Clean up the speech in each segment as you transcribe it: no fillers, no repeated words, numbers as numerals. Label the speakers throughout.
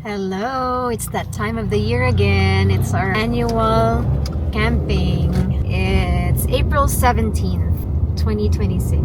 Speaker 1: Hello, it's that time of the year again. It's our annual camping. It's April 17th, 2026.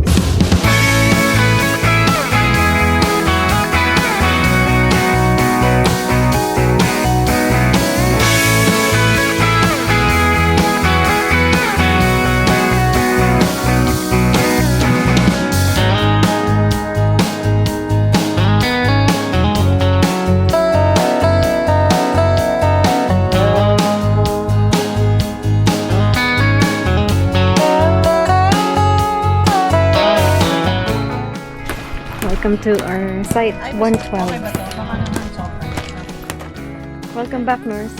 Speaker 1: Welcome to our site 112. Welcome back, Nurse.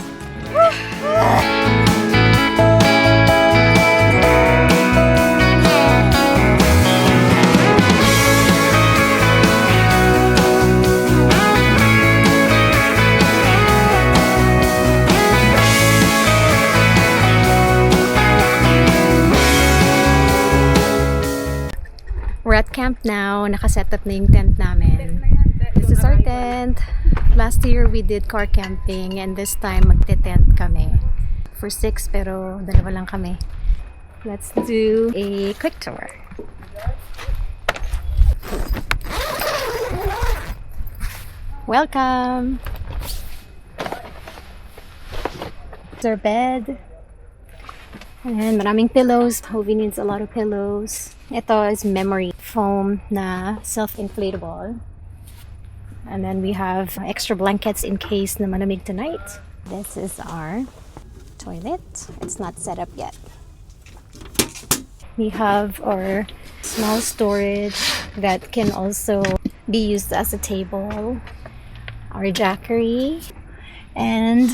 Speaker 1: We're at camp now. Nakaset up na yung tent namin. This is our tent. Last year we did car camping and this time magte-tent kami. For 6 pero dalawa lang kami. Let's do a quick tour. Welcome! It's our bed. And maraming pillows. Hovee needs a lot of pillows. Ito is memory foam na self-inflatable. And then we have extra blankets in case na malamig tonight. This is our toilet. It's not set up yet. We have our small storage that can also be used as a table. Our jackery. And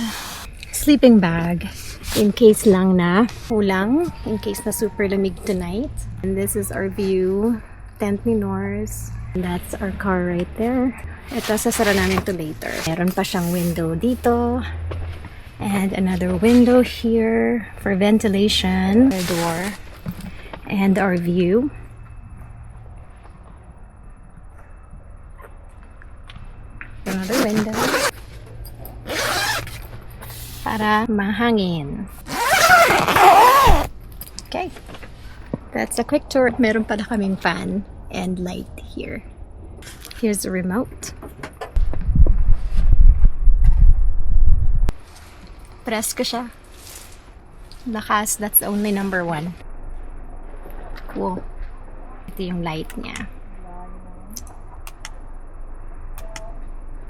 Speaker 1: sleeping bag. In case lang na kulang, in case na super lamig tonight. And this is our view, tent ni Norse. And that's our car right there. Ito, sasara namin ito later. Meron pa siyang window dito. And another window here for ventilation. Our door. And our view. Another window. Para mahangin. Okay. That's a quick tour. Meron pala kaming fan and light here. Here's the remote. Press ko siya. Lakas, that's only number 1. Cool. Ito yung light niya.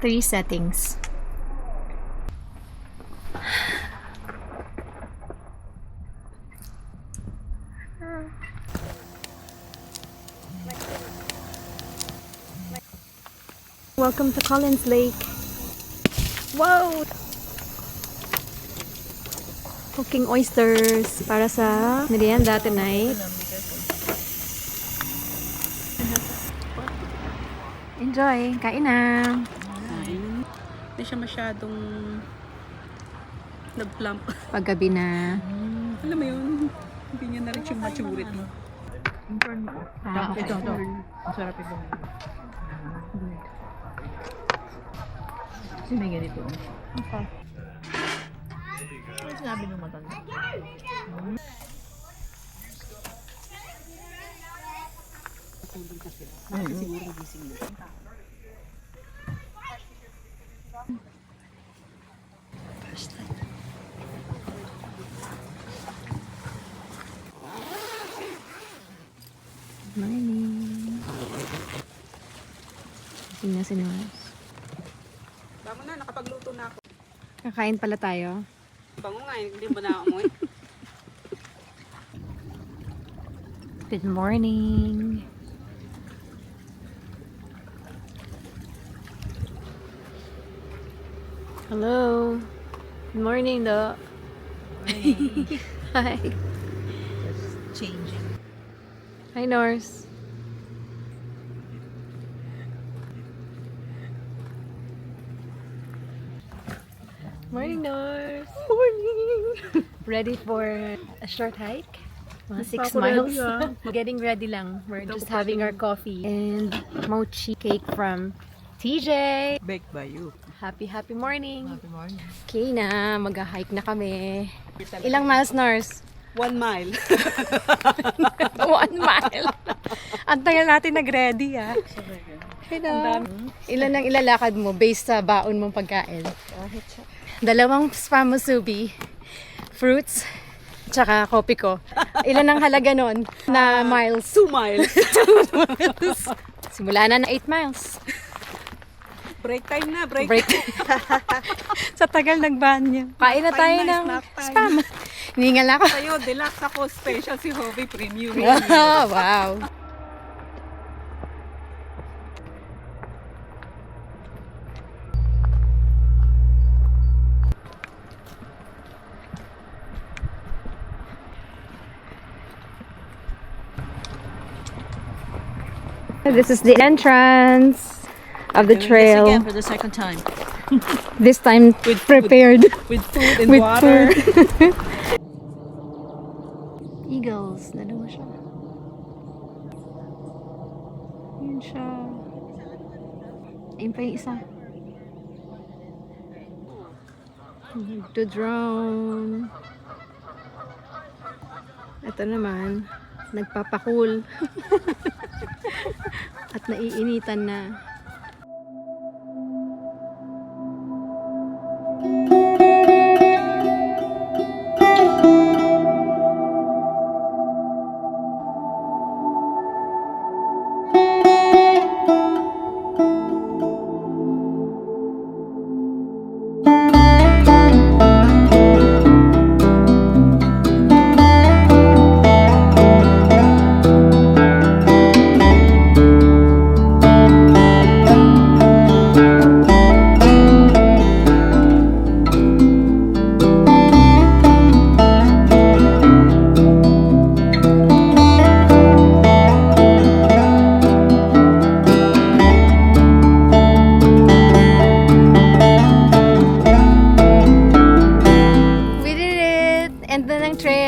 Speaker 1: 3 settings. Welcome to Collins Lake. Wow! Cooking oysters para sa merienda tonight. Enjoy! Kain na!
Speaker 2: Hindi siya masyadong nag-plump.
Speaker 1: Paggabi na.
Speaker 2: Alam mo yun, hindi niya na-reach yung maturity.
Speaker 1: Okay.
Speaker 2: Ito. Masarap ito. Kasi may ganito.
Speaker 1: Okay.
Speaker 2: Ano sinabi ng matanda? Tulog na sila. Kasi siguro nagising nila.
Speaker 1: Morning. Tingnan si Norse.
Speaker 2: Bango na, nakapagluto na ako.
Speaker 1: Kakain pala tayo.
Speaker 2: Bango nga, hindi ba nakaamoy?
Speaker 1: Good morning. Hello. Good morning, do. Hi.
Speaker 2: Just changing.
Speaker 1: Hi, Norse. Morning, Norse. Morning. Ready for a short hike? Mga 6 miles. Getting ready lang. We're just having our coffee and mochi cake from TJ.
Speaker 2: Baked by you.
Speaker 1: Happy morning.
Speaker 2: Happy morning.
Speaker 1: Okay na, mag-hike na kami. Ilang miles, Nars?
Speaker 2: 1 mile.
Speaker 1: 1 mile. Ang tagal natin nag-ready, ah. Ilan ang ilalakad mo based sa baon mong pagkain? 2 spam musubi, fruits, tsaka kopi ko. Ilan ang halaga nun na miles?
Speaker 2: 2 miles.
Speaker 1: Simula na 8 miles.
Speaker 2: Break time na, break.
Speaker 1: Sa tagal nagbanyo. Kain na tayo
Speaker 2: Time na,
Speaker 1: ng
Speaker 2: snack time.
Speaker 1: spam. Hiningal ako.
Speaker 2: Sa'yo, deluxe ako. Special si Hovee Premium.
Speaker 1: Wow. This is the entrance of the trail.
Speaker 2: Again for the second time.
Speaker 1: This time prepared
Speaker 2: With food and
Speaker 1: with
Speaker 2: water.
Speaker 1: food. Eagles. Dalawa siya. Yun siya. Ayun pa yung isa. To drone. Ito naman, nagpapakul. At naiinitan na.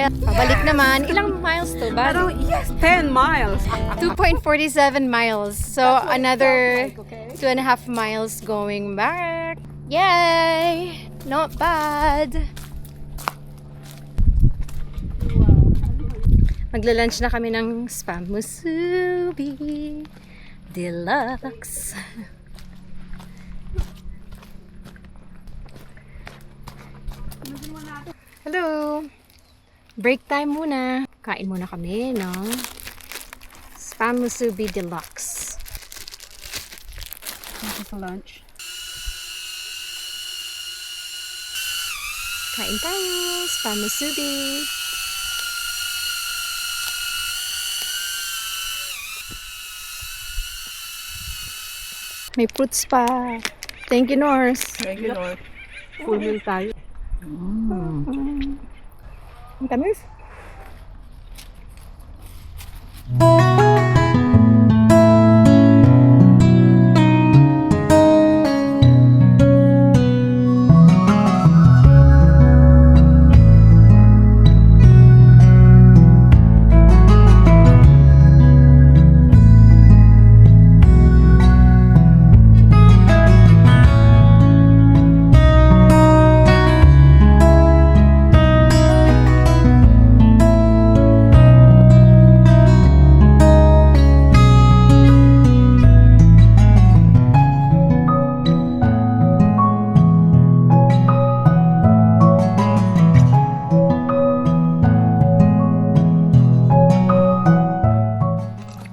Speaker 1: Pabalik naman. Ilang miles to ba?
Speaker 2: Pero yes, 10 miles.
Speaker 1: 2.47 miles. So another 2.5 miles going back. Yay! Not bad. Magla-lunch na kami ng spam musubi deluxe. Hello! Break time muna. Kain muna kami ng spam musubi deluxe.
Speaker 2: Ito sa lunch.
Speaker 1: Kain tayo, spam musubi. May fruits pa. Thank you, Norse.
Speaker 2: Thank you, Lord. Full meal tayo.
Speaker 1: Ang tamis.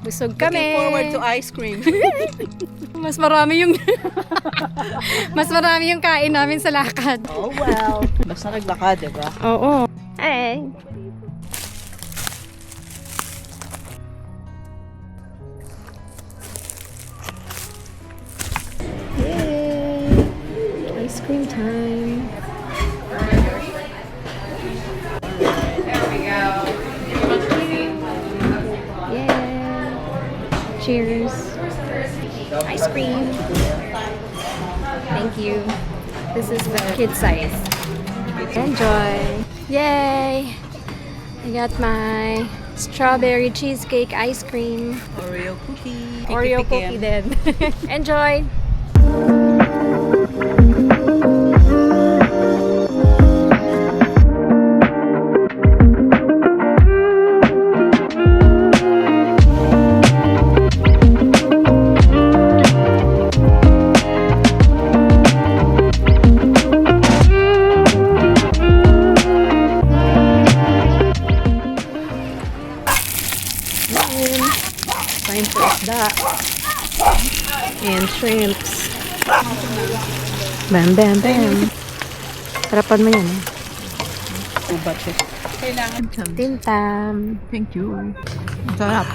Speaker 1: Busog kami.
Speaker 2: Looking forward to ice cream.
Speaker 1: Mas marami yung mas marami yung kain namin sa lakad.
Speaker 2: Oh well. Basta naglakad, diba?
Speaker 1: Oo. Hey. Yay! Ice cream time. Cheers. Ice cream. Thank you. This is the kid size. Enjoy. Yay! I got my strawberry cheesecake ice cream.
Speaker 2: Oreo cookie.
Speaker 1: Oreo
Speaker 2: Picky-picky
Speaker 1: cookie then. Enjoy! And shrimps. Bam, bam, bam. Sarapan mo yan.
Speaker 2: Ubat eh. Kailangan
Speaker 1: Tintam.
Speaker 2: Thank you. Sarap.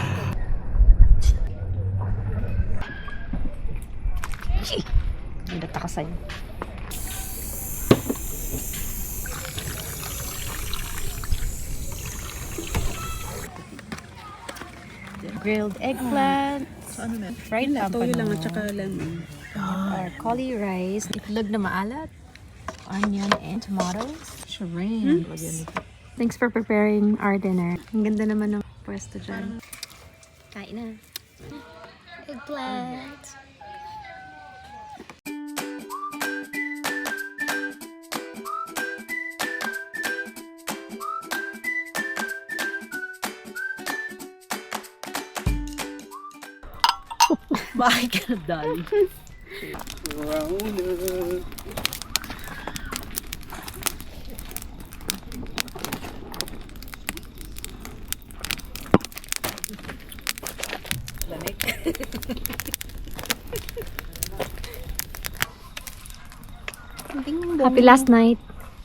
Speaker 1: Nagdata ka sa'yo. Grilled eggplant.
Speaker 2: Ano na?
Speaker 1: Fried
Speaker 2: Toyo lang at
Speaker 1: pampano.
Speaker 2: saka lemon.
Speaker 1: Or cauli rice. Itlog na maalat. Onion and tomatoes.
Speaker 2: Shrimp.
Speaker 1: Thanks for preparing our dinner. Ang ganda naman ng pwesto dyan. Kain na. Eggplant.
Speaker 2: Bakit ka dali? Lamig.
Speaker 1: Happy last night.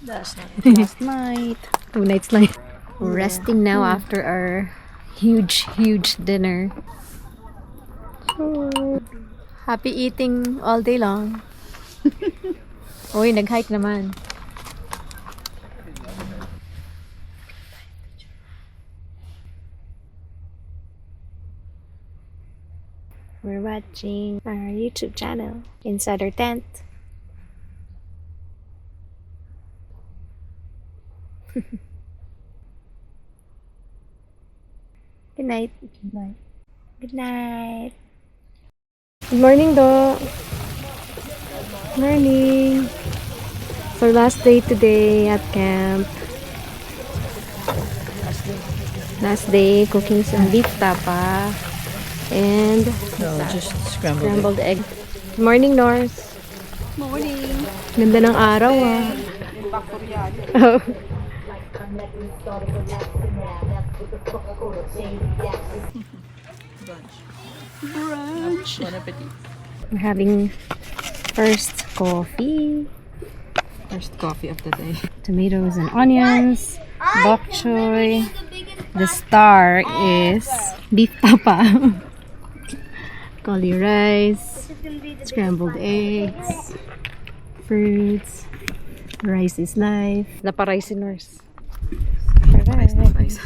Speaker 2: Last
Speaker 1: night. 2 nights night. We're resting now after our huge dinner. Happy eating all day long. Uy, nag-hike naman. We're watching our YouTube channel inside our tent. Good night.
Speaker 2: Good night.
Speaker 1: Good night. Good morning, Do. Morning. It's our last day today at camp. Last day cooking some beef tapa and
Speaker 2: No, just scrambled egg.
Speaker 1: scrambled egg. Good morning, North.
Speaker 2: Morning.
Speaker 1: Ganda ng araw, ah. Oh.
Speaker 2: Brunch. Bon appetit.
Speaker 1: We're having first coffee,
Speaker 2: First coffee of the day.
Speaker 1: tomatoes and onions, bok choy. The star is beef tapa, cauli rice, scrambled eggs, fruits. Rice is life. Napa-rice in Norse.
Speaker 2: Rice na rice.